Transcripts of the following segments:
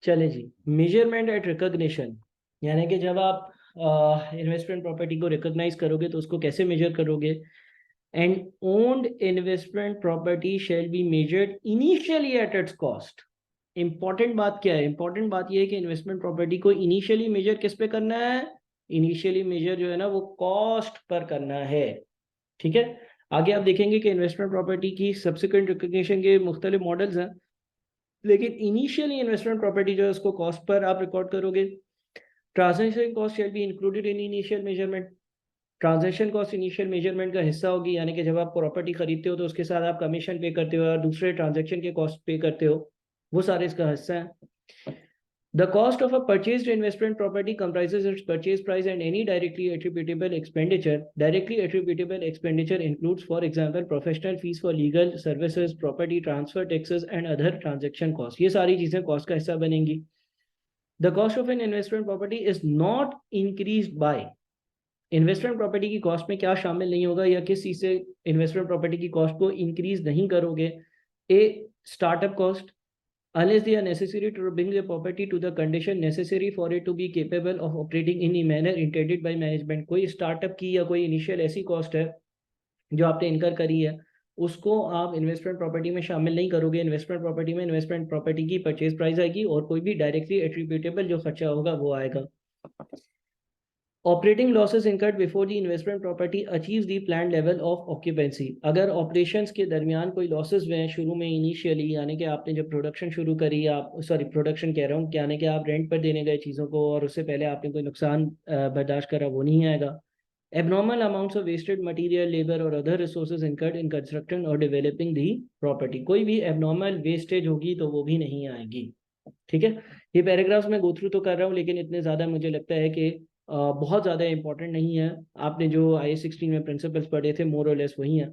चले जी, measurement eight recognition, यानी कि जब आप इन्वेस्टमेंट प्रॉपर्टी को रिकॉग्नाइज करोगे तो उसको कैसे मेजर करोगे। And owned investment property shall be measured initially at its cost. Important बात क्या है? इंपॉर्टेंट बात यह है कि इन्वेस्टमेंट प्रॉपर्टी को इनिशियली मेजर किस पे करना है? इनिशियली मेजर जो है ना वो कॉस्ट पर करना है। ठीक है, आगे आप देखेंगे कि इन्वेस्टमेंट प्रॉपर्टी की सब्सिक्वेंट रिकॉग्निशन के मुख्तलिफ मॉडल्स हैं, लेकिन इनिशियली इन्वेस्टमेंट प्रॉपर्टी जो है उसको कॉस्ट पर आप रिकॉर्ड करोगे। Transaction cost shall be included in initial measurement. Transaction cost initial measurement का हिस्सा होगी, यानी कि जब आप प्रॉपर्टी खरीदते हो तो उसके साथ आप कमीशन पे करते हो और दूसरे ट्रांजेक्शन के कॉस्ट पे करते हो, वो सारे इसका हिस्सा है। The cost of a purchased investment property comprises its purchase price and any directly attributable expenditure. Directly attributable expenditure includes, for example, professional fees for legal services, property transfer taxes, and other transaction costs. ये सारी चीजें cost का हिस्सा बनेंगी। The cost of an investment property is not increased by। Investment property की cost में क्या शामिल नहीं होगा या किस चीज से इन्वेस्टमेंट प्रॉपर्टी की कॉस्ट को इंक्रीज नहीं करोगे? A, startup cost, unless they are necessary to bring the property to the condition necessary for it to be capable of operating in a manner intended by management। कोई startup की या कोई initial ऐसी cost है जो आपने इनकर करी है, उसको आप इन्वेस्टमेंट प्रॉपर्टी में शामिल नहीं करोगे। इन्वेस्टमेंट प्रॉपर्टी में इन्वेस्टमेंट प्रॉपर्टी की परचेज प्राइस आएगी और कोई भी डायरेक्टली एट्रीब्यूटेबल जो खर्चा होगा वो आएगा। Operating losses incurred before the investment property achieves the plan level of occupancy. अगर ऑपरेशंस के दरमियान कोई लॉसेस हुए हैं शुरू में इनिशियली, यानी कि आपने जब प्रोडक्शन शुरू करी, आप सॉरी प्रोडक्शन कह रहा हूँ, यानी कि आप रेंट पर देने गए चीज़ों को और उससे पहले आपने कोई नुकसान बर्दाश्त करा, वो नहीं आएगा। Abnormal amounts of wasted material, labour और other resources incurred in construction और डेवलपिंग दी प्रॉपर्टी, कोई भी एबनॉर्मल वेस्टेज होगी तो वो भी नहीं आएगी। ठीक है, ये पैराग्राफ्स मैं गो थ्रू तो कर रहा हूँ, लेकिन इतने ज़्यादा मुझे लगता है कि बहुत ज़्यादा इंपॉर्टेंट नहीं है। आपने जो IAS 16 में प्रिंसिपल्स पढ़े थे मोर और लेस वही है।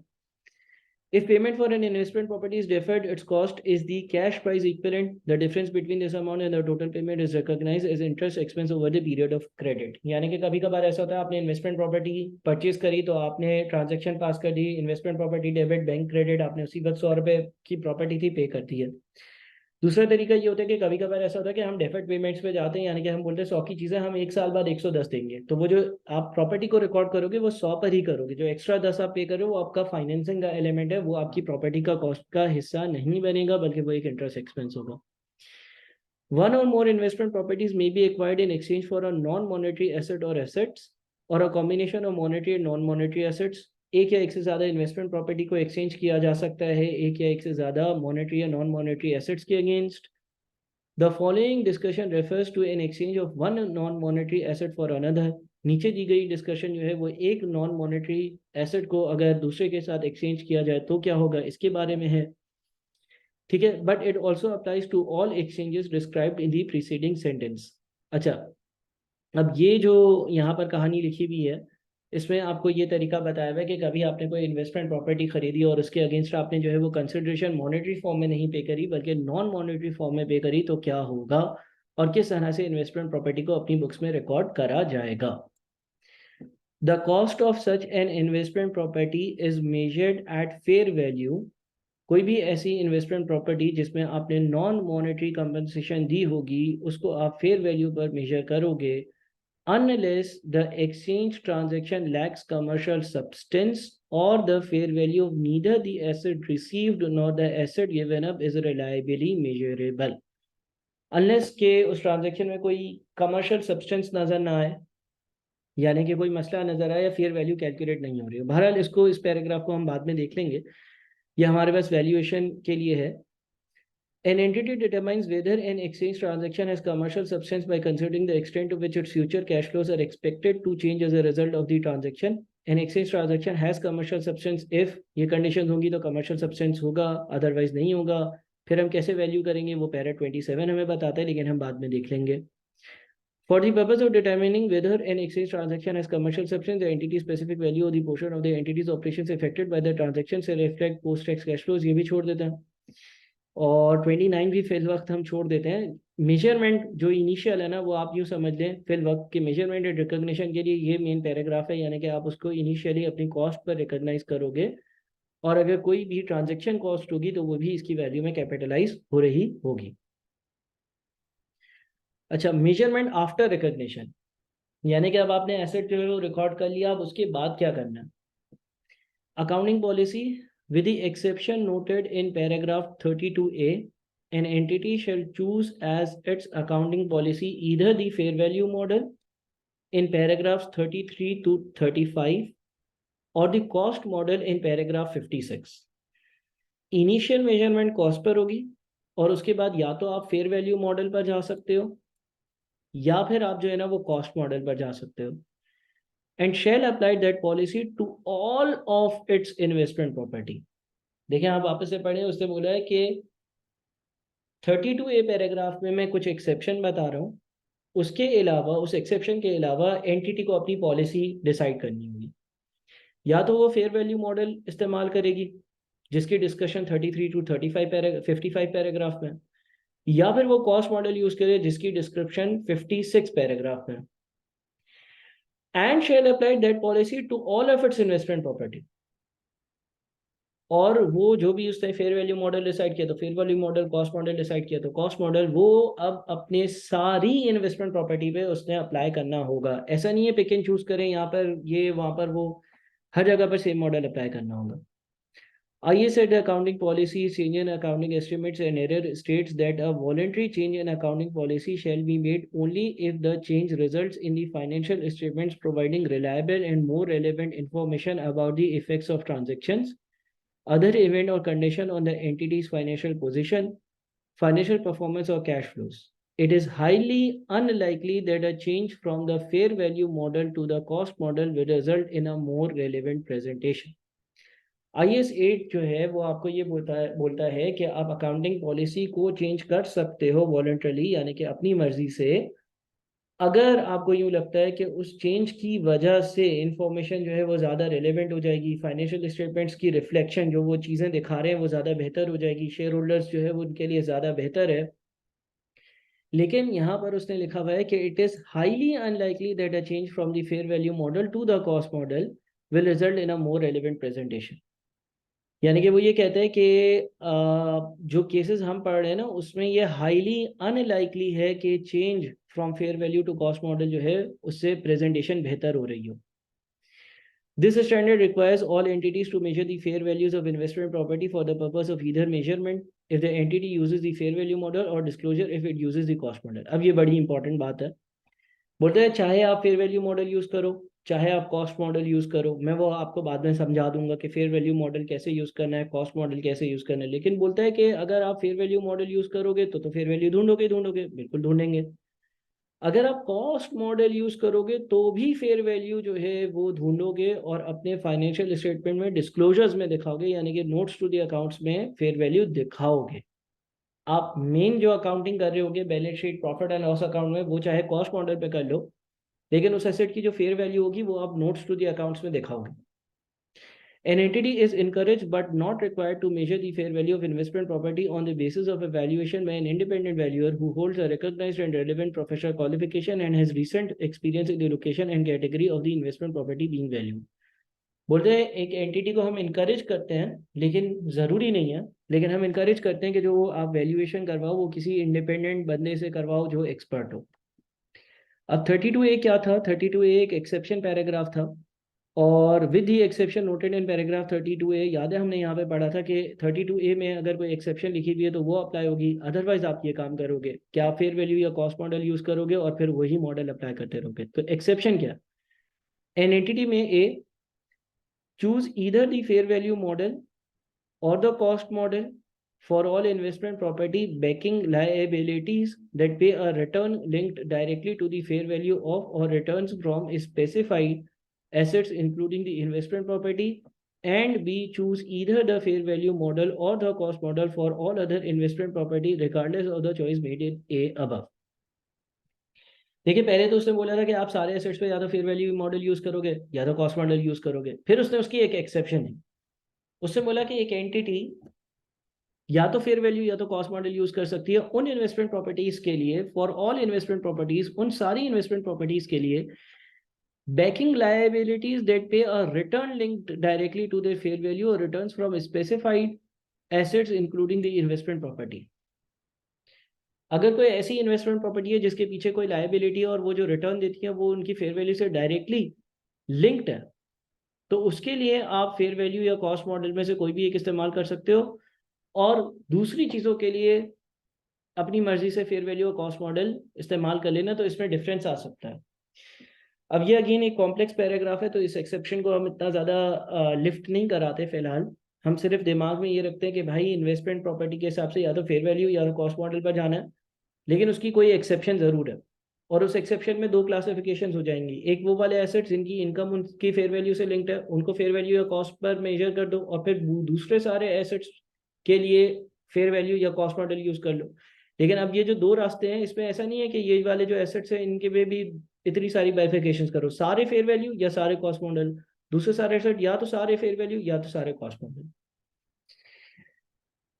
If payment for an investment property is deferred, its cost is the cash price equivalent. The difference between this amount and the total payment is recognized as interest expense over the period of credit। यानी कि कभी कभार ऐसा होता है आपने investment property purchase करी तो आपने ट्रांजैक्शन पास कर दी, investment property debit bank credit, आपने उसी वक्त 100 रुपए की प्रॉपर्टी थी पे कर दी है। दूसरा तरीका ये होता है कि कभी कभार ऐसा होता है कि हम डेफर्ड पेमेंट्स पे जाते हैं, यानी कि हम बोलते हैं 100 की चीज़ें हम 1 साल बाद 110 देंगे, तो वो जो आप प्रॉपर्टी को रिकॉर्ड करोगे वो 100 पर ही करोगे। जो एक्स्ट्रा 10 आप पे करो वो आपका फाइनेंसिंग का एलिमेंट है, वो आपकी प्रॉपर्टी का कॉस्ट का हिस्सा नहीं बनेगा, बल्कि वो एक इंटरेस्ट एक्सपेंस होगा। One or more investment properties may be acquired in exchange for a non-monetary asset or assets, or a combination of monetary and non-monetary assets। एक या एक से ज्यादा इन्वेस्टमेंट प्रॉपर्टी को एक्सचेंज किया जा सकता है एक या एक से ज्यादा मॉनेटरी या नॉन मॉनेटरी एसेट्स के against. The following discussion refers to an exchange of one non monetary asset for another. नीचे दी गई डिस्कशन जो है वो एक नॉन मॉनेटरी एसेट को अगर दूसरे के साथ एक्सचेंज किया जाए तो क्या होगा, इसके बारे में है। ठीक है, but it also applies to all exchanges described in the preceding sentence. अच्छा, अब ये जो यहाँ पर कहानी लिखी हुई है इसमें आपको ये तरीका बताया हुआ है कि कभी आपने कोई इन्वेस्टमेंट प्रॉपर्टी खरीदी और उसके अगेंस्ट आपने जो है वो कंसिडरेशन मॉनेटरी फॉर्म में नहीं पे करी बल्कि नॉन मॉनेटरी फॉर्म में पे करी, तो क्या होगा और किस तरह से इन्वेस्टमेंट प्रॉपर्टी को अपनी बुक्स में रिकॉर्ड करा जाएगा। The cost of such an investment property is measured at fair value. कोई भी ऐसी इन्वेस्टमेंट प्रॉपर्टी जिसमें आपने नॉन मॉनेटरी कंपनसेशन दी होगी उसको आप फेयर वैल्यू पर मेजर करोगे, unless the exchange transaction lacks commercial substance or the fair value of neither the asset received nor the asset given up is reliably measurable। unless के उस transaction में कोई commercial substance नजर ना आए, यानी कि कोई मसला नजर आए या फेयर वैल्यू कैलकुलेट नहीं हो रही है। बहरहाल इसको, इस पैराग्राफ को हम बाद में देख लेंगे, ये हमारे पास वैल्यूएशन के लिए है। An entity determines whether an exchange transaction has commercial substance by considering the extent to which its future cash flows are expected to change as a result of the transaction। An exchange transaction has commercial substance if ये conditions होंगी तो commercial substance होगा, otherwise नहीं होगा। फिर हम कैसे value करेंगे वो पैरा 27 हमें बताता है, लेकिन हम बाद में देख लेंगे। For the purpose of determining whether an exchange transaction has commercial substance, the entity specific value or the portion of the entity's operations affected by the transaction से reflect post tax cash flows, ये भी छोड़ देते हैं। और 29 भी fill वक्त हम छोड़ देते हैं। मेजरमेंट जो इनिशियल है ना वो आप यूँ समझ लें फिल वक्त के मेजरमेंट एंड रिकॉग्निशन के लिए ये मेन पैराग्राफ है, यानी कि आप उसको इनिशियली अपनी कॉस्ट पर रिकॉग्नाइज करोगे और अगर कोई भी ट्रांजैक्शन कॉस्ट होगी तो वो भी इसकी वैल्यू में कैपिटलाइज हो रही होगी। अच्छा, मेजरमेंट आफ्टर रिकॉग्निशन, यानी कि अब आपने एसेट जो है वो रिकॉर्ड कर लिया, अब उसके बाद क्या करना है? Accounting policy, with the exception noted in paragraph 32A, an entity shall choose as its accounting policy either the fair value model in paragraphs 33 to 35 or the cost model in paragraph 56. Initial measurement cost per होगी, और उसके बाद या तो आप fair value model पर जा सकते हो या फिर आप जो है ना वो कॉस्ट मॉडल पर जा सकते हो। And shall apply that policy to all of its investment property. देखें, आप वापस से पढ़े, उसने बोला है कि 32A पैराग्राफ में मैं कुछ एक्सेप्शन बता रहा हूँ, उसके अलावा, उस एक्सेप्शन के अलावा एंटिटी को अपनी पॉलिसी डिसाइड करनी होगी। या तो वो फेयर वैल्यू मॉडल इस्तेमाल करेगी जिसकी डिस्कशन 33 टू 55 पैराग्राफ में, या फिर वो कॉस्ट मॉडल यूज करे जिसकी डिस्क्रिप्शन 56 पैराग्राफ में। And shall apply that policy to all of its investment property. और वो जो भी उसने फेयर वैल्यू मॉडल डिसाइड किया तो fair value model, cost model decide किया तो कॉस्ट मॉडल, वो अब अपने सारी इन्वेस्टमेंट प्रॉपर्टी पे उसने अप्लाई करना होगा। ऐसा नहीं है पिक एंड चूज करें यहाँ पर ये वहाँ पर वो, हर जगह पर सेम मॉडल अप्लाई करना होगा। IAS said accounting policy, change in accounting estimates and error states that a voluntary change in accounting policy shall be made only if the change results in the financial statements providing reliable and more relevant information about the effects of transactions, other event or condition on the entity's financial position, financial performance or cash flows. It is highly unlikely that a change from the fair value model to the cost model will result in a more relevant presentation. IAS 8 जो है वो आपको ये बोलता है कि आप accounting policy को चेंज कर सकते हो वॉलंटरली, यानी कि अपनी मर्जी से, अगर आपको यूँ लगता है कि उस चेंज की वजह से इंफॉर्मेशन जो है वो ज़्यादा रिलेवेंट हो जाएगी, फाइनेंशियल स्टेटमेंट्स की रिफ्लेक्शन जो वो चीज़ें दिखा रहे हैं वो ज़्यादा बेहतर हो जाएगी, शेयर होल्डर्स जो है वो उनके लिए ज़्यादा बेहतर है। लेकिन यहाँ पर उसने लिखा हुआ है कि it is highly unlikely that a change from the fair value model to the cost model will result in a more relevant presentation. यानी कि वो ये कहते हैं कि जो केसेस हम पढ़ रहे हैं ना उसमें ये हाईली अनलाइकली है कि change from fair value to cost model जो है उससे प्रेजेंटेशन बेहतर हो रही हो। This standard requires all entities to measure the fair values of investment property for the purpose of either measurement if the entity uses the fair value model or disclosure if it uses the cost model। अब ये बड़ी important बात है, बोलते हैं चाहे आप fair value model use करो चाहे आप कॉस्ट मॉडल यूज करो, मैं वो आपको बाद में समझा दूंगा कि फेयर वैल्यू मॉडल कैसे यूज करना है, कॉस्ट मॉडल कैसे यूज करना है। लेकिन बोलता है कि अगर आप फेयर वैल्यू मॉडल यूज करोगे तो फेयर वैल्यू ढूंढोगे, बिल्कुल ढूंढेंगे। अगर आप कॉस्ट मॉडल यूज करोगे तो भी फेयर वैल्यू जो है वो ढूंढोगे और अपने फाइनेंशियल स्टेटमेंट में डिस्क्लोजर्स में दिखाओगे, यानी कि नोट्स टू द अकाउंट्स में फेयर वैल्यू दिखाओगे। आप मेन जो अकाउंटिंग कर रहे होगे balance sheet, profit and loss account में, वो चाहे कॉस्ट मॉडल पे कर लो, लेकिन उस एसेट की जो फेयर वैल्यू होगी वो आप नोट्स टू द अकाउंट्स में दिखाओगे। An entity is encouraged but not required to measure the fair value of investment property on the basis of a valuation by an independent valuer who holds a recognized and relevant professional qualification and has recent experience in the location and category of the investment property being valued। बोलते हैं एक entity को हम encourage करते हैं, लेकिन ज़रूरी नहीं है, लेकिन हम इनकरेज करते हैं कि जो आप वैल्यूएशन करवाओ वो किसी इंडिपेंडेंट बंदे से करवाओ जो एक्सपर्ट हो। अब 32A क्या था? 32A एक एक्सेप्शन पैराग्राफ था, और with the exception noted in paragraph 32A, याद है हमने यहाँ पे पढ़ा था कि 32A में अगर कोई एक्सेप्शन लिखी हुई है तो वो अप्लाई होगी, अदरवाइज आप ये काम करोगे कि आप फेयर वैल्यू या कॉस्ट मॉडल यूज करोगे और फिर वही मॉडल अप्लाई करते रहोगे। तो एक्सेप्शन क्या? एन एंटिटी में a choose either the fair value model or the cost model for all investment property backing liabilities that pay a return linked directly to the fair value of or returns from specified assets including the investment property, and B choose either the fair value model or the cost model for all other investment property regardless of the choice made in A above। देखिए, पहले तो उसने बोला था कि आप सारे assets पे या तो फेयर वैल्यू मॉडल यूज करोगे या तो कॉस्ट मॉडल यूज करोगे। फिर उसने उसकी एक एक्सेप्शन है, उसने बोला कि एक एंटिटी या तो फेयर वैल्यू या तो कॉस्ट मॉडल यूज कर सकती है उन इन्वेस्टमेंट प्रॉपर्टीज के लिए, फॉर ऑल इन्वेस्टमेंट प्रॉपर्टीज, उन सारी इन्वेस्टमेंट प्रॉपर्टीज के लिए, backing liabilities that pay a return linked directly to their fair value or returns from specified assets including the investment property। अगर कोई ऐसी इन्वेस्टमेंट प्रॉपर्टी है जिसके पीछे कोई लायबिलिटी है और वो जो रिटर्न देती है वो उनकी फेयर वैल्यू से डायरेक्टली लिंक्ड है, तो उसके लिए आप फेयर वैल्यू या कॉस्ट मॉडल में से कोई भी एक इस्तेमाल कर सकते हो, और दूसरी चीज़ों के लिए अपनी मर्जी से फेयर वैल्यू और कॉस्ट मॉडल इस्तेमाल कर लेना, तो इसमें डिफरेंस आ सकता है। अब ये अगेन एक कॉम्प्लेक्स पैराग्राफ है, तो इस एक्सेप्शन को हम इतना ज़्यादा लिफ्ट नहीं कराते फिलहाल। हम सिर्फ दिमाग में ये रखते हैं कि भाई इन्वेस्टमेंट प्रॉपर्टी के हिसाब से या तो फेयर वैल्यू या तो कॉस्ट मॉडल पर जाना है, लेकिन उसकी कोई एक्सेप्शन ज़रूर है। और उस एक्सेप्शन में दो क्लासिफिकेशन हो जाएंगी। एक वो वाले एसेट्स जिनकी इनकम उनकी फेयर वैल्यू से लिंक्ड है, उनको फेयर वैल्यू या कॉस्ट पर मेजर कर दो, और फिर दूसरे सारे एसेट्स के लिए फेयर वैल्यू या कॉस्ट मॉडल यूज़ कर लो। लेकिन अब ये जो दो रास्ते हैं, इसमें ऐसा नहीं है कि ये वाले जो एसेट्स हैं इनके में भी इतनी सारी बाइफिकेशंस करो, सारे फेयर वैल्यू या सारे कॉस्ट मॉडल, दूसरे सारे एसेट या तो सारे फेयर वैल्यू या तो सारे कॉस्ट मॉडल।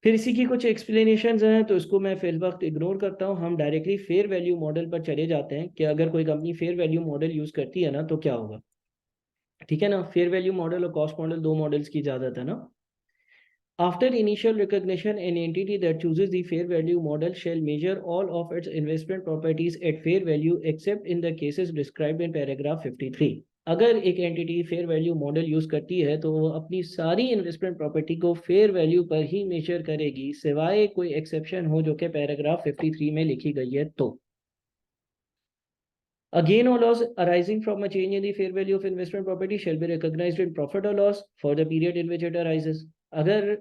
फिर इसी की कुछ एक्सप्लेनेशंस हैं, तो इसको मैं फिल वक्त इग्नोर करता हूँ। हम डायरेक्टली फेयर वैल्यू मॉडल पर चले जाते हैं कि अगर कोई company fair value model use करती है ना तो क्या होगा। ठीक है ना, फेयर वैल्यू मॉडल और कॉस्ट मॉडल दो मॉडल्स की इजाज़त है ना। After initial recognition, an entity that chooses the fair value model shall measure all of its investment properties at fair value except in the cases described in paragraph 53. अगर एक entity fair value model use करती है तो वो अपनी सारी investment property को fair value पर ही मेजर करेगी, सिवाय कोई एक्सेप्शन हो जो कि पैराग्राफ 53 में लिखी गई है। तो a gain or loss arising from a change in the fair value of investment property shall be recognized in profit or loss for the period in which it arises. अगर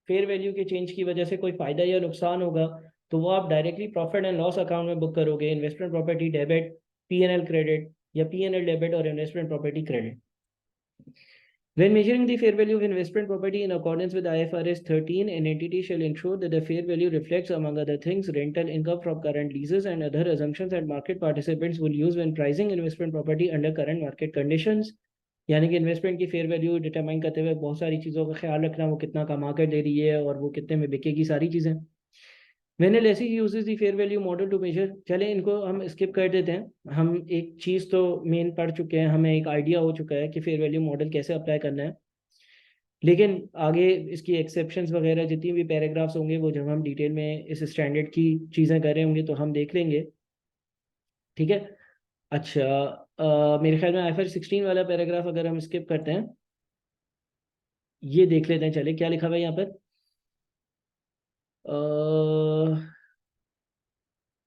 fair value के change की वजह से कोई फायदा या नुकसान होगा तो वो आप directly profit and loss account में बुक करोगे, investment property debit, PNL credit, या पीएनएल डेबिट और investment property credit. When measuring the fair value of investment property in accordance with IFRS 13, an entity shall ensure that the fair value reflects, among other things, rental income from current leases and other assumptions that market participants will use when pricing investment property under current market conditions. यानी कि investment की fair value determine करते हुए बहुत सारी चीज़ों का ख्याल रखना, वो कितना कमा कर दे रही है और वो कितने में बिकेगी, सारी चीज़ें। When a lessee uses the fair value model to measure, चले इनको हम स्किप कर देते हैं। हम एक चीज़ तो मेन पढ़ चुके हैं, हमें एक आइडिया हो चुका है कि फेयर वैल्यू मॉडल कैसे अप्लाई करना है, लेकिन आगे इसकी एक्सेप्शंस वगैरह जितनी भी पैराग्राफ्स होंगे वो जब हम डिटेल में इस स्टैंडर्ड की चीज़ें कर रहे होंगे तो हम देख लेंगे। ठीक है। अच्छा, मेरे ख्याल में IFRS 16 वाला पैराग्राफ अगर हम स्किप करते हैं, ये देख लेते हैं। चले क्या लिखा हुआ है यहाँ पर।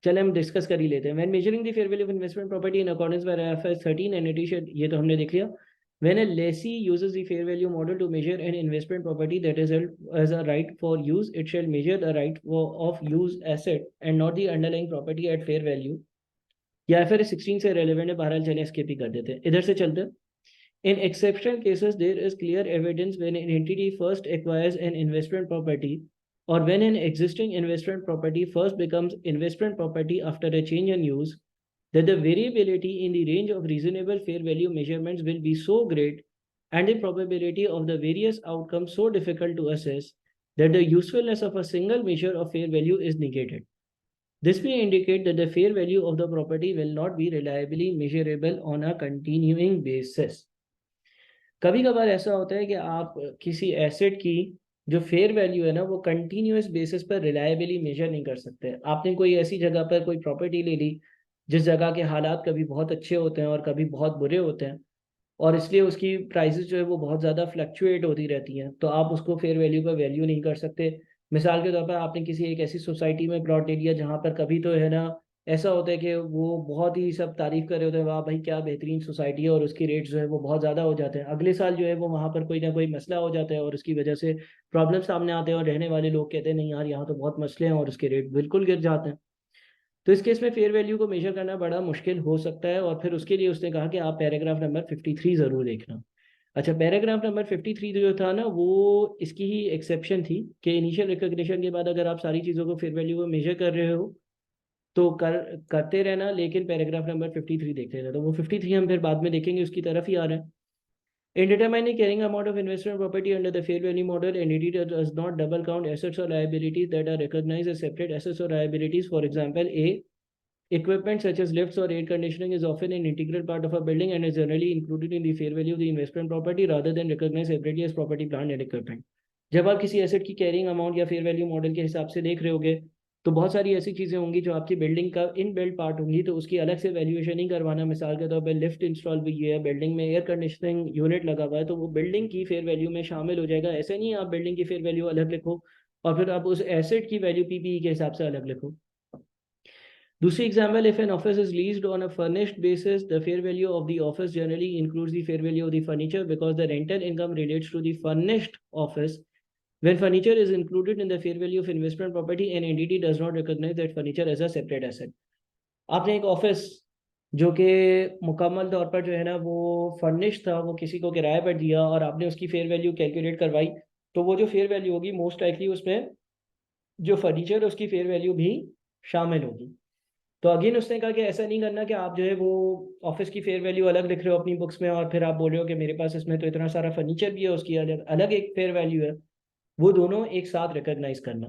चले हम डिस्कस कर ही लेते हैं। When measuring the fair value of investment property in accordance with IFRS 13 and addition, ये तो हमने देख लिया। When a lessee uses the fair value model to measure an investment property that is held as a right for use, it shall measure the right of use asset and not the underlying property at fair value. या फिर 16 से relevant है, बहरहाल चले skip ही कर देते हैं, इधर से चलते हैं। In exceptional cases, there is clear evidence when an entity first acquires an investment property or when an existing investment property first becomes investment property after a change in use, that the variability in the range of reasonable fair value measurements will be so great and the probability of the various outcomes so difficult to assess that the usefulness of a single measure of fair value is negated. This may indicate that the fair value of the property will not be reliably measurable on a continuing basis. कभी कभार ऐसा होता है कि आप किसी asset की जो फेयर वैल्यू है ना वो कंटिन्यूस बेसिस पर रिलायबली मेजर नहीं कर सकते। आपने कोई ऐसी जगह पर कोई प्रॉपर्टी ले ली जिस जगह के हालात कभी बहुत अच्छे होते हैं और कभी बहुत बुरे होते हैं, और इसलिए उसकी प्राइसेस जो है वो बहुत ज़्यादा फ्लक्चुएट होती रहती हैं, तो आप उसको फेयर वैल्यू पर वैल्यू नहीं कर सकते। मिसाल के तौर पर आपने किसी एक ऐसी सोसाइटी में प्लॉट ले लिया जहाँ पर कभी तो है ना ऐसा होता है कि वो बहुत ही सब तारीफ कर रहे होते हैं, वाह भाई क्या बेहतरीन सोसाइटी है, और उसकी रेट जो है वो बहुत ज़्यादा हो जाते हैं। अगले साल जो है वो वहाँ पर कोई ना कोई मसला हो जाता है और उसकी वजह से प्रॉब्लम सामने आते हैं और रहने वाले लोग कहते हैं नहीं यार यहाँ तो बहुत मसले हैं, और उसके रेट बिल्कुल गिर जाते हैं। तो इस केस में फेयर वैल्यू को मेजर करना बड़ा मुश्किल हो सकता है, और फिर उसके लिए उसने कहा कि आप पैराग्राफ नंबर 53 ज़रूर देखना। अच्छा, पैराग्राफ नंबर 53 जो था ना वो इसकी ही एक्सेप्शन थी कि इनिशियल रिकॉग्निशन के बाद अगर आप सारी चीज़ों को फेयर वैल्यू को मेजर कर रहे हो तो करते रहना, लेकिन पैराग्राफ नंबर 53 देखते रहना। तो वो 53 हम फिर बाद में देखेंगे, उसकी तरफ ही आ रहा है। In determining carrying amount of investment property under the fair value model, an entity does not double count assets or liabilities that are recognized as separate assets or liabilities. For example, equipment such as lifts or air conditioning is often an integral part of a building and is generally included in the fair value of the investment property rather than recognized separately as property, plant and equipment. जब आप किसी asset की carrying amount या fair value model के हिसाब से देख रहे होगे तो बहुत सारी ऐसी चीज़ें होंगी जो आपकी बिल्डिंग का इन बिल्ड पार्ट होंगी, तो उसकी अलग से वैल्यूएशन नहीं करवाना। मिसाल के तौर पर लिफ्ट इंस्टॉल हुई है, बिल्डिंग में एयर कंडीशनिंग यूनिट लगा हुआ है, तो वो बिल्डिंग की फेयर वैल्यू में शामिल हो जाएगा। ऐसे नहीं आप बिल्डिंग की फेयर वैल्यू अलग लिखो और फिर आप उस एसेट की वैल्यू पीपीई के हिसाब से अलग लिखो। दूसरी example, if an office is leased on a furnished basis, the fair value of the office generally includes the fair value of the furniture because the rental income relates to the furnished office. When furniture is included in the fair value of investment property, an entity does not recognize that furniture as a separate asset. आपने एक office जो कि मुकम्मल तौर पर जो है ना वो फर्निश था, वो किसी को किराए पर दिया और आपने उसकी फेयर वैल्यू कैलकुलेट करवाई, तो वो जो फेयर वैल्यू होगी मोस्ट लाइकली उसमें जो फर्नीचर है उसकी फेयर वैल्यू भी शामिल होगी। तो अगेन उसने कहा कि ऐसा नहीं करना कि आप जो है वो ऑफिस की फेयर वैल्यू अलग लिख रहे हो अपनी बुक्स में और फिर आप बोल रहे हो कि मेरे पास इसमें तो इतना सारा फर्नीचर भी है, उसकी अलग अलग एक फेयर वैल्यू है। वो दोनों एक साथ रिकॉग्नाइज करना।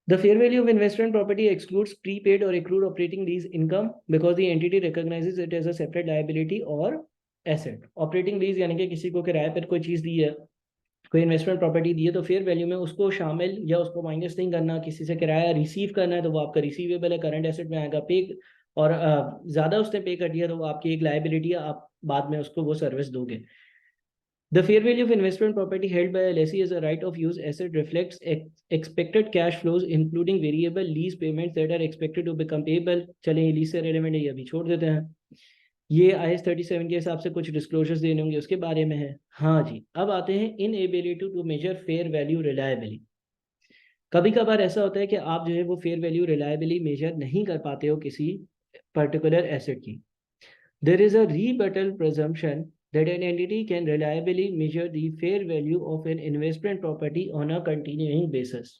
The fair value of investment property excludes prepaid or accrued operating lease income because the entity recognizes it as a separate liability or asset. Operating lease यानी कि किसी को किराए पर कोई चीज़ दी है, कोई इन्वेस्टमेंट प्रॉपर्टी दी है, तो फेयर वैल्यू में उसको शामिल या उसको माइनस नहीं करना। किसी से किराया रिसीव करना है तो वो आपका रिसीवेबल है, करंट एसेट में आएगा। पे और ज़्यादा उसने पे कर दिया तो वो आपकी एक लाइबिलिटी है, आप बाद में उसको वो सर्विस दोगे। The fair value of investment property held by a lessee as a right of use asset reflects expected cash flows, including variable lease payments that are expected to become payable. चलें ये lease से relevant है, ये अभी छोड़ देते हैं। ये IAS 37 के हिसाब से कुछ डिस्क्लोजर्स देने होंगे, उसके बारे में है। हाँ जी, अब आते हैं inability to measure fair value reliably. कभी कभार ऐसा होता है कि आप जो है वो फेयर वैल्यू रिलायबली मेजर नहीं कर पाते हो किसी पर्टिकुलर एसेट की। There is a rebuttal presumption that an entity can reliably measure the fair value of an investment property on a continuing basis.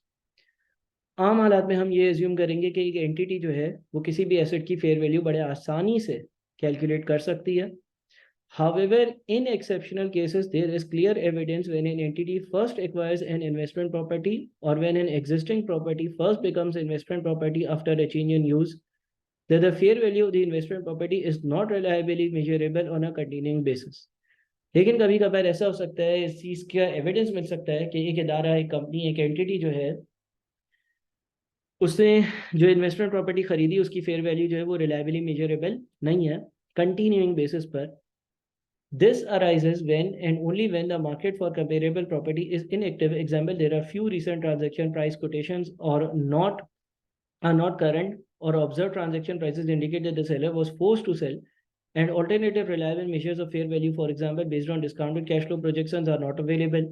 आम हालात में हम ये एज्यूम करेंगे कि एक एंटिटी जो है वो किसी भी एसेट की फेयर वैल्यू बड़े आसानी से कैलकुलेट कर सकती है। However, in exceptional cases, there is clear evidence when an entity first acquires an investment property or when an existing property first becomes investment property after a change in use, that the fair value of the investment property is not reliably measurable on a continuing basis. लेकिन कभी कभार ऐसा हो सकता है, इस चीज़ का evidence मिल सकता है कि एक इदारा, एक कंपनी, एक एंटिटी जो है उसने जो इन्वेस्टमेंट प्रॉपर्टी खरीदी उसकी फेयर वैल्यू जो है वो रिलायबली मेजरेबल नहीं है कंटिन्यूइंग बेसिस पर। This arises when and only when the market for comparable property is inactive. Example, there are few recent transaction price quotations or are not current, or observed transaction prices indicate that the seller was forced to sell, and alternative reliable measures of fair value, for example, based on discounted cash flow projections, are not available.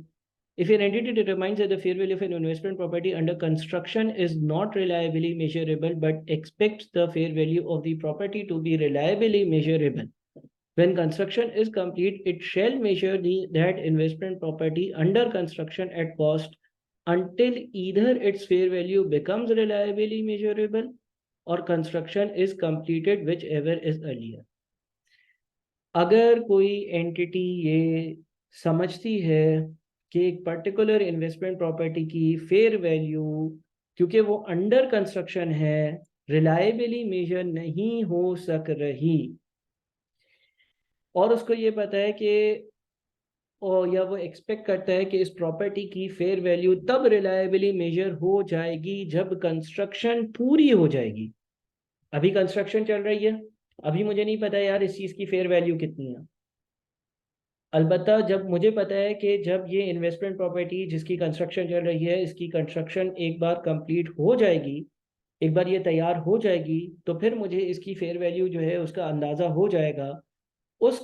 If an entity determines that the fair value of an investment property under construction is not reliably measurable but expects the fair value of the property to be reliably measurable, when construction is complete, it shall measure that investment property under construction at cost until either its fair value becomes reliably measurable or construction is completed, whichever is earlier. अगर कोई entity ये समझती है कि एक particular investment property की fair value, क्योंकि वो अंडर कंस्ट्रक्शन है, रिलायबली मेजर नहीं हो सक रही, और उसको ये पता है कि या वो एक्सपेक्ट करता है कि इस प्रॉपर्टी की फेयर वैल्यू तब रिलायबली मेजर हो जाएगी जब कंस्ट्रक्शन पूरी हो जाएगी। अभी कंस्ट्रक्शन चल रही है, अभी मुझे नहीं पता यार इस चीज़ की फेयर वैल्यू कितनी है। अलबत्ता जब मुझे पता है कि जब ये इन्वेस्टमेंट प्रॉपर्टी जिसकी कंस्ट्रक्शन चल रही है, इसकी कंस्ट्रक्शन एक बार कंप्लीट हो जाएगी, एक बार ये तैयार हो जाएगी, तो फिर मुझे इसकी फेयर वैल्यू जो है उसका अंदाज़ा हो जाएगा। उस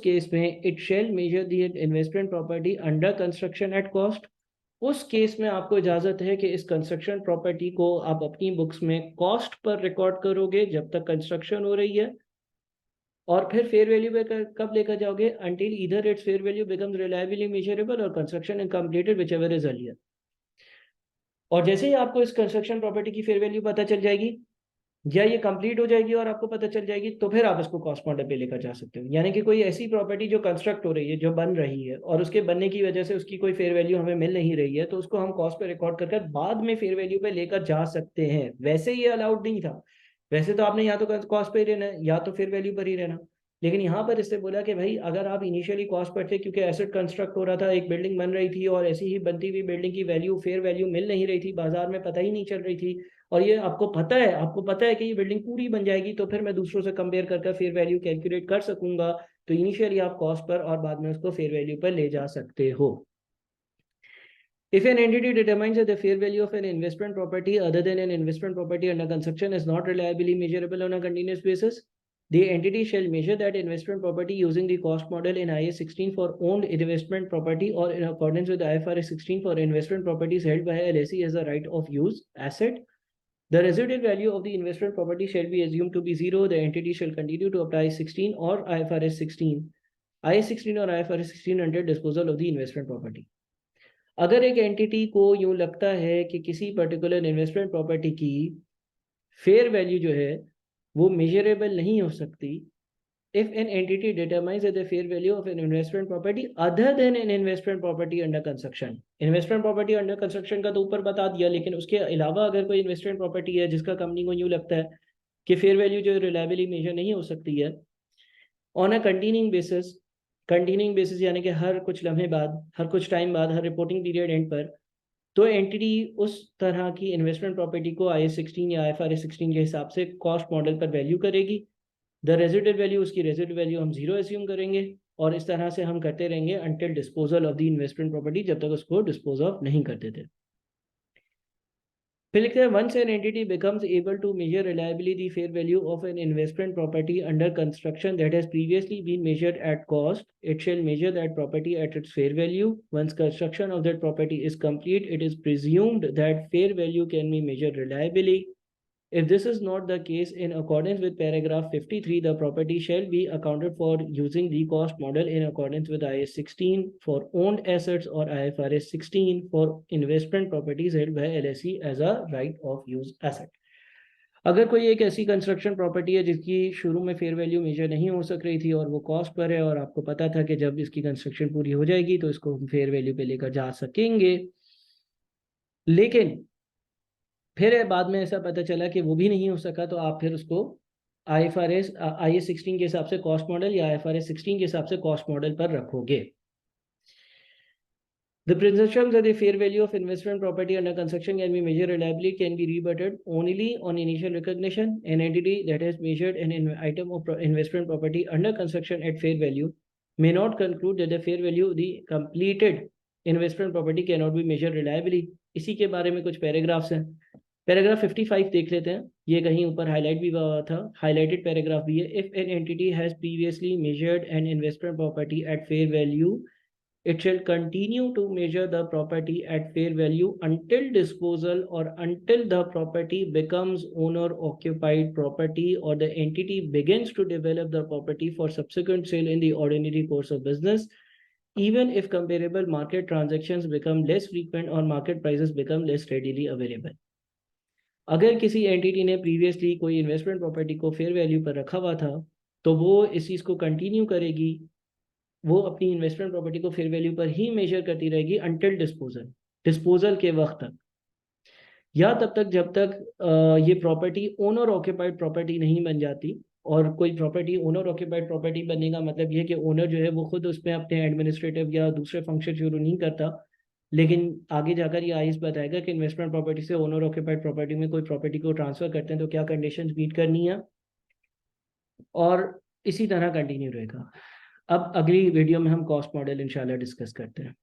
केस में it shall measure the investment property under construction at cost. उस केस में आपको इजाज़त है कि इस कंस्ट्रक्शन प्रॉपर्टी को आप अपनी बुक्स में कॉस्ट पर रिकॉर्ड करोगे जब तक कंस्ट्रक्शन हो रही है, और फिर फेयर वैल्यू पे कब लेकर जाओगे, until either its fair value becomes reliably measurable और construction is completed whichever is earlier. और जैसे ही आपको इस कंस्ट्रक्शन प्रॉपर्टी की फेयर वैल्यू पता चल जाएगी या ये कंप्लीट हो जाएगी और आपको पता चल जाएगी, तो फिर आप इसको कॉस्ट मॉडल पे लेकर जा सकते हो। यानी कि कोई ऐसी प्रॉपर्टी जो कंस्ट्रक्ट हो रही है, जो बन रही है और उसके बनने की वजह से उसकी कोई फेयर वैल्यू हमें मिल नहीं रही है, तो उसको हम कॉस्ट पे रिकॉर्ड करके बाद में फेयर वैल्यू पे लेकर जा सकते हैं। वैसे ये अलाउड नहीं था, वैसे तो आपने या तो कॉस्ट पे ही रहना है या तो फेयर वैल्यू पर ही रहना। लेकिन यहाँ पर इससे बोला कि भाई अगर आप इनिशियली कॉस्ट पर थे, क्योंकि एसेट कंस्ट्रक्ट हो रहा था, एक बिल्डिंग बन रही थी और ऐसी ही बनती हुई बिल्डिंग की वैल्यू, फेयर वैल्यू मिल नहीं रही थी, बाजार में पता ही नहीं चल रही थी, और ये आपको पता है कि ये बिल्डिंग पूरी बन जाएगी, तो फिर मैं दूसरों से कंपेयर करके फेयर वैल्यू कैलकुलेट कर सकूंगा। तो इनिशियली आप कॉस्ट पर और बाद में उसको फेयर वैल्यू पर ले जा सकते हो। If an entity determines that the fair value of an investment property other than an investment property under construction is not reliably measurable on a continuous basis, the entity shall measure that investment property using the cost model in IAS 16 for owned investment property or in accordance with IFRS 16 for investment properties held by a lessee as a right of use asset. The residual value of the investment property shall be assumed to be zero. The entity shall continue to apply 16 or IFRS 16, IAS 16 or IFRS 16 under disposal of the investment property. अगर एक entity को यूं लगता है कि किसी particular investment property की fair value जो है वो मेजरेबल नहीं हो सकती, if an entity determines the fair value of an investment property other than an investment property under construction, investment property under construction का तो ऊपर बता दिया, लेकिन उसके अलावा अगर कोई इन्वेस्टमेंट प्रॉपर्टी है जिसका कंपनी को यूं लगता है कि फेयर वैल्यू जो रिलायबली मेजर नहीं हो सकती है, ऑन अ कंटिन्यूइंग बेसिस यानी कि हर कुछ लम्हे बाद, हर कुछ टाइम बाद, हर रिपोर्टिंग पीरियड एंड पर, तो एंटिटी उस तरह की इन्वेस्टमेंट प्रॉपर्टी को IAS 16 या IFRS 16 के हिसाब से कॉस्ट मॉडल पर वैल्यू करेगी। द रेजिडुअल वैल्यू, उसकी रेजिडुअल वैल्यू हम जीरो एज्यूम करेंगे, और इस तरह से हम करते रहेंगे until disposal of the investment property, जब तक उसको डिस्पोज ऑफ नहीं कर देते। फिर लिखते हैं, once an entity becomes able to measure reliably the fair value of an investment property under construction that has previously been measured at cost, it shall measure that property at its fair value. Once construction of that property is complete, it is presumed that fair value can be measured reliably. If this is not the case, in accordance with paragraph 53, the property shall be accounted for using the cost model in accordance with IAS 16 for owned assets or IFRS 16 for investment properties held by LSE as a right of use asset. अगर कोई एक ऐसी construction property है जिसकी शुरू में fair value major नहीं हो सक रही थी और वो कॉस्ट पर है, और आपको पता था कि जब इसकी कंस्ट्रक्शन पूरी हो जाएगी तो इसको हम फेयर वैल्यू पे लेकर जा सकेंगे, लेकिन फिर बाद में ऐसा पता चला कि वो भी नहीं हो सका, तो आप फिर उसको IAS 16 के हिसाब से कॉस्ट मॉडल या IFRS 16 के हिसाब से कॉस्ट मॉडल पर रखोगे। The presumptions that the fair value of investment property under construction can be measured reliably can be rebutted only on initial recognition. An entity that has measured an item of investment property under construction at fair value may not conclude that the fair value of the completed investment property cannot be measured reliably. इसी के बारे में कुछ paragraphs हैं। Paragraph 55 देख लेते हैं, ये कहीं ऊपर हाईलाइट भी हुआ था, हाईलाइटेड पैराग्राफ भी है। If an entity has previously measured an investment property at fair value, it shall continue to measure the property at fair value until disposal or until the property becomes owner occupied property or the entity begins to develop the property for subsequent sale in the ordinary course of business, even if comparable market transactions become less frequent or market prices become less readily available. अगर किसी entity ने previously कोई investment property को fair value पर रखा हुआ था, तो वो इस चीज़ को कंटिन्यू करेगी, वो अपनी इन्वेस्टमेंट प्रॉपर्टी को फेयर वैल्यू पर ही मेजर करती रहेगी अंटिल डिस्पोजल के वक्त तक, या तब तक जब तक ये प्रॉपर्टी ओनर ऑक्यूपाइड प्रॉपर्टी नहीं बन जाती। और कोई प्रॉपर्टी ओनर ऑक्यूपाइड प्रॉपर्टी बनने का मतलब ये कि ओनर जो है वो खुद उसमें अपने एडमिनिस्ट्रेटिव या दूसरे फंक्शन शुरू नहीं करता, लेकिन आगे जाकर ये आइस बताएगा कि इन्वेस्टमेंट प्रॉपर्टी से ओनर ऑक्यूपाइड प्रॉपर्टी में कोई प्रॉपर्टी को ट्रांसफर करते हैं तो क्या कंडीशंस मीट करनी है, और इसी तरह कंटिन्यू रहेगा। अब अगली वीडियो में हम कॉस्ट मॉडल इंशाल्लाह डिस्कस करते हैं।